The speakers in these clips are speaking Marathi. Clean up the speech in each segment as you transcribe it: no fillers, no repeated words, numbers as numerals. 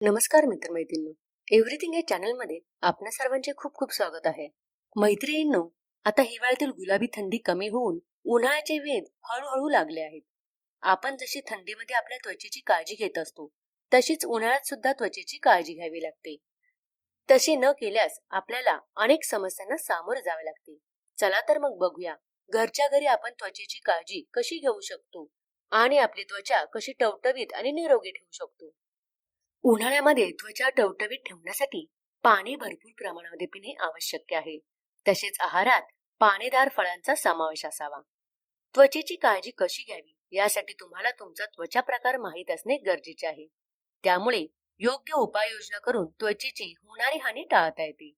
नमस्कार मित्रमैत्रिणींनो. एव्हरीथिंग या चॅनलमध्ये आपणा सर्वांचे खूप खूप स्वागत आहे. मैत्रिणींनो, आता हिवाळ्यातील गुलाबी थंडी कमी होऊन उन्हाळ्याचे वेध हळूहळू लागले आहेत. आपण जशी थंडीमध्ये आपल्या त्वचेची काळजी घेत असतो, तशीच उन्हाळ्यात सुद्धा त्वचेची काळजी घ्यावी लागते. तसे न केल्यास आपल्याला अनेक समस्यांना सामोरे जावे लागते. चला तर मग बघूया, घरच्या घरी आपण त्वचेची काळजी कशी घेऊ शकतो आणि आपली त्वचा कशी टवटवीत आणि निरोगी ठेवू शकतो. उन्हाळ्यामध्ये त्वचा टवटवीत ठेवण्यासाठी पाणी भरपूर प्रमाणामध्ये पिणे आवश्यक आहे. तसेच आहारात पानेदार फळांचा समावेश असावा. त्वचेची काळजी कशी घ्यावी यासाठी तुम्हाला तुमचा त्वचा प्रकार माहीत असणे गरजेचे आहे. त्यामुळे योग्य उपाययोजना करून त्वचेची होणारी हानी टाळता येते.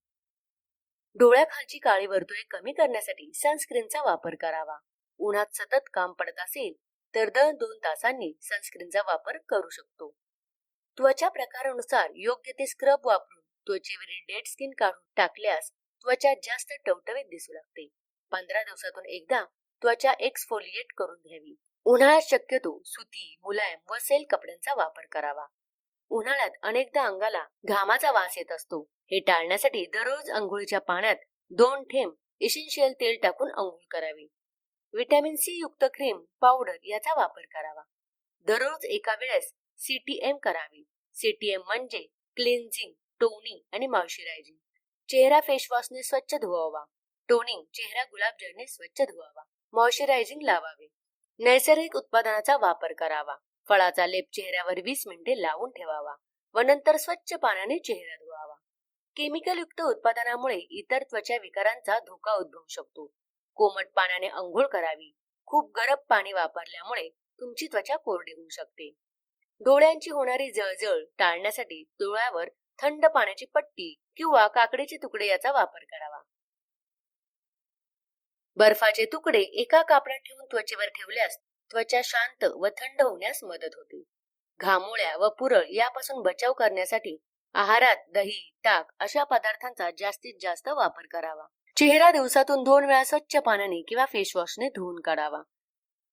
डोळ्याखालची काळी वर्तुळे कमी करण्यासाठी सनस्क्रीनचा वापर करावा. उन्हात सतत काम पडत असेल तर दर 2 तासांनी सनस्क्रीनचा वापर करू शकतो. त्वचा प्रकारानुसार योग्य ते स्क्रब वापरून त्वचेवरील डेड स्किन काढून टाकल्यास त्वचा जास्त टवटवीत दिसू लागते. 15 दिवसातून एकदा त्वचा एक्सफोलिएट करून घ्यावी. उन्हाळ्यात शक्यतो सुती, मुलायम व सेल कपड्यांचा वापर करावा. उन्हाळ्यात अनेकदा अंगाला घामाचा वास येत असतो. हे टाळण्यासाठी दररोज अंघोळीच्या पाण्यात 2 थेंब इसेन्शियल तेल टाकून अंघोळ करावी. व्हिटॅमिन सी युक्त क्रीम, पावडर याचा वापर करावा. दररोज एका वेळेस सीटीएम करावी. सीटीएम म्हणजे क्लिन्झिंग, टोनिंग आणि मॉइश्चरायझिंग. चेहरा फेसवॉशने स्वच्छ धुवावा. टोनिंग चेहरा गुलाबजळने स्वच्छ धुवावा. मॉइश्चरायझिंग लावावे. नैसर्गिक उत्पादनाचा वापर करावा. फळाचा लेप चेहऱ्यावर 20 मिनिटे लावून ठेवावा व नंतर स्वच्छ पाण्याने चेहरा धुवावा. केमिकल युक्त उत्पादनामुळे इतर त्वचा विकारांचा धोका उद्भवू शकतो. कोमट पाण्याने अंघोळ करावी. खूप गरम पाणी वापरल्यामुळे तुमची त्वचा कोरडी होऊ शकते. डोळ्यांची होणारी जळजळ टाळण्यासाठी डोळ्यावर थंड पाण्याची पट्टी किंवा काकडीचे तुकडे याचा वापर करावा. बर्फाचे तुकडे एका कापडात ठेवून त्वचेवर ठेवल्यास त्वचा शांत व थंड होण्यास मदत होते. घामोळ्या व पुरळ यापासून बचाव करण्यासाठी आहारात दही, ताक अशा पदार्थांचा जास्तीत जास्त वापर करावा. चेहरा दिवसातून 2 वेळा स्वच्छ पाण्याने किंवा फेसवॉशने धुवून काढावा.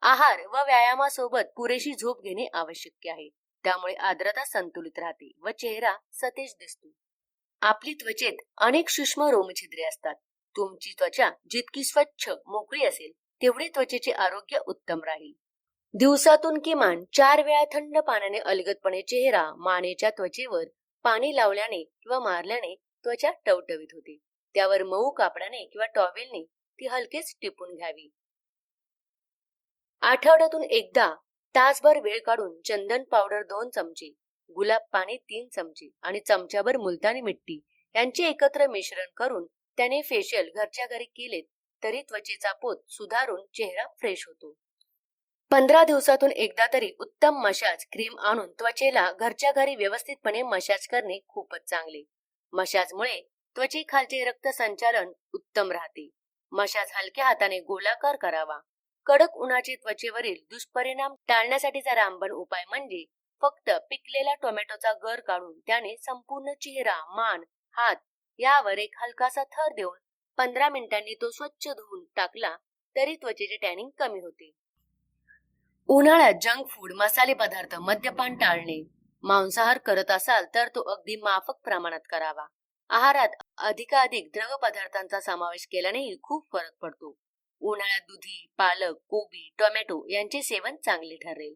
आहार व व्यायामासोबत पुरेशी झोप घेणे आवश्यक आहे. त्यामुळे आर्द्रता संतुलित राहते व चेहरा सतेज दिसतो. आपली त्वचेत अनेक सूक्ष्म रोमछिद्रे असतात. तुमची त्वचा जितकी स्वच्छ, मोकळी असेल तेवढे त्वचेचे आरोग्य उत्तम राहील. दिवसातून किमान 4 वेळा थंड पाण्याने अलगदपणे चेहरा, मानेच्या त्वचेवर पाणी लावल्याने किंवा मारल्याने त्वचा टवटवीत होते. त्यावर मऊ कापडाने किंवा टॉवेलने ती हलकेच टिपून घ्यावी. आठवड्यातून एकदा तासभर वेळ काढून चंदन पावडर 2 चमचे, गुलाब पाणी 3 चमचे आणि चमच्याभर मुलतानी मिट्टी यांचे एकत्र मिश्रण करून त्याने फेशियल घरच्या घरी केलेत तरी त्वचेचा पोत सुधारून चेहरा फ्रेश होतो. 15 दिवसातून एकदा तरी उत्तम मसाज क्रीम आणून त्वचेला घरच्या घरी व्यवस्थितपणे मसाज करणे खूपच चांगले. मसाजमुळे त्वचेखालचे रक्त संचालन उत्तम राहते. मसाज हलक्या हाताने गोलाकार करावा. कडक उन्हाचे त्वचेवरील दुष्परिणाम टाळण्यासाठीचा रामबाण उपाय म्हणजे फक्त पिकलेला टोमॅटोचा गर काढून त्याने संपूर्ण चेहरा, मान, हात यावर एक हलकासा थर देऊन 15 मिनिटांनी तो स्वच्छ धुवून टाकला तरी त्वचेचे टॅनिंग कमी होते. उन्हाळ्यात जंक फूड, मसाले पदार्थ, मद्यपान टाळणे. मांसाहार करत असाल तर तो अगदी माफक प्रमाणात करावा. आहारात अधिकाधिक द्रव पदार्थांचा समावेश केल्यानेही खूप फरक पडतो. उन्हाळ्यात दुधी, पालक, कोबी, टोमॅटो यांचे सेवन चांगले ठरेल.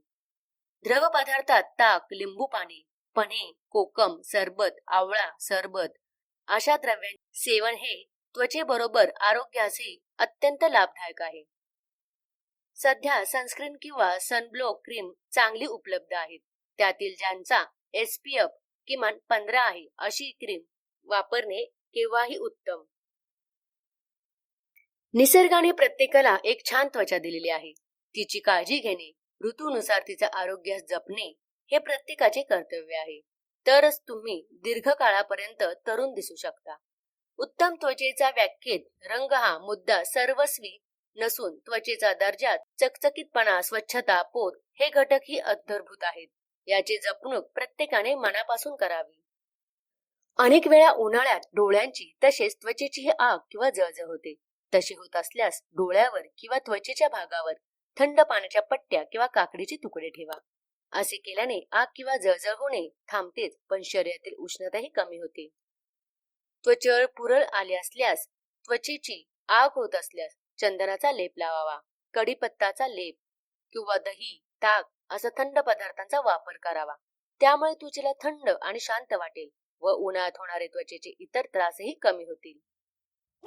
द्रव पदार्थात ताक, लिंबू पाणी, पन्हे, कोकम, सरबत, आवळा सरबत अशा द्रव्यांचे सेवन हे त्वचेबरोबर आरोग्यासही अत्यंत लाभदायक आहे. सध्या सनस्क्रीन किंवा सनब्लॉक क्रीम चांगली उपलब्ध आहेत. त्यातील ज्यांचा SPF किमान 15 आहे अशी क्रीम वापरणे केव्हाही उत्तम. निसर्गाने प्रत्येकाला एक छान त्वचा दिलेली आहे. तिची काळजी घेणे, ऋतूनुसार तिचा आरोग्य जपणे हे प्रत्येकाचे कर्तव्य आहे. तरच तुम्ही दीर्घकाळापर्यंत तरुण दिसू शकता. उत्तम त्वचेचा व्याख्येत रंग हा मुद्दा सर्वस्वी नसून त्वचेचा दर्जा, चकचकीतपणा, स्वच्छता, पोत हे घटकही अंतर्भूत आहेत. याची जपणूक प्रत्येकाने मनापासून करावी. अनेक वेळा उन्हाळ्यात डोळ्यांची तसेच त्वचेची आग किंवा जळजळ होते. तशी होत असल्यास डोळ्यावर किंवा त्वचेच्या भागावर थंड पाण्याच्या पट्ट्या किंवा काकडीचे तुकडे ठेवा. असे केल्याने आग किंवा जळजळ होणे थांबतेच, पण शरीरातील उष्णताही कमी होते. त्वचेवर पुरळ आले असल्यास, त्वचेची आग होत असल्यास चंदनाचा लेप लावावा. कढीपत्ताचा लेप किंवा दही, ताक असा थंड पदार्थांचा वापर करावा. त्यामुळे त्वचेला थंड आणि शांत वाटेल व उन्हाळ्यात होणारे त्वचेचे इतर त्रासही कमी होतील.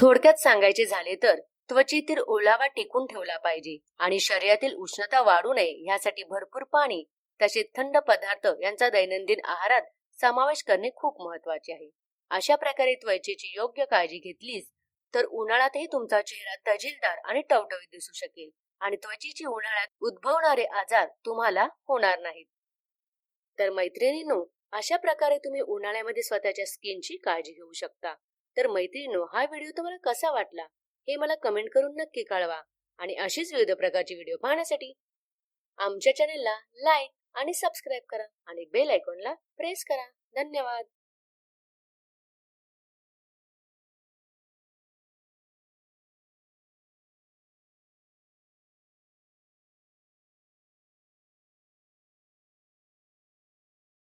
थोडक्यात सांगायचे झाले तर त्वचेतील ओलावा टिकून ठेवला पाहिजे आणि शरीरातील उष्णता वाढू नये यासाठी भरपूर पाणी तसेच थंड पदार्थ यांचा दैनंदिन आहारात समावेश करणे खूप महत्वाचे आहे. अशा प्रकारे त्वचेची योग्य काळजी घेतलीस तर उन्हाळ्यातही तुमचा चेहरा तजेलदार आणि टवटवीत दिसू शकेल आणि त्वचेची उन्हाळ्यात उद्भवणारे आजार तुम्हाला होणार नाहीत. तर मैत्रिणींनो, अशा प्रकारे तुम्ही उन्हाळ्यामध्ये स्वतःच्या स्किनची काळजी घेऊ शकता. तर मैत्रिणींनो, हा व्हिडिओ तुम्हाला कसा वाटला हे मला कमेंट करून नक्की कळवा आणि अशीच विविध प्रकारची व्हिडिओ पाहण्यासाठी आमच्या चॅनेलला लाईक आणि सबस्क्राईब करा आणि बेल आयकॉनला प्रेस करा. धन्यवाद.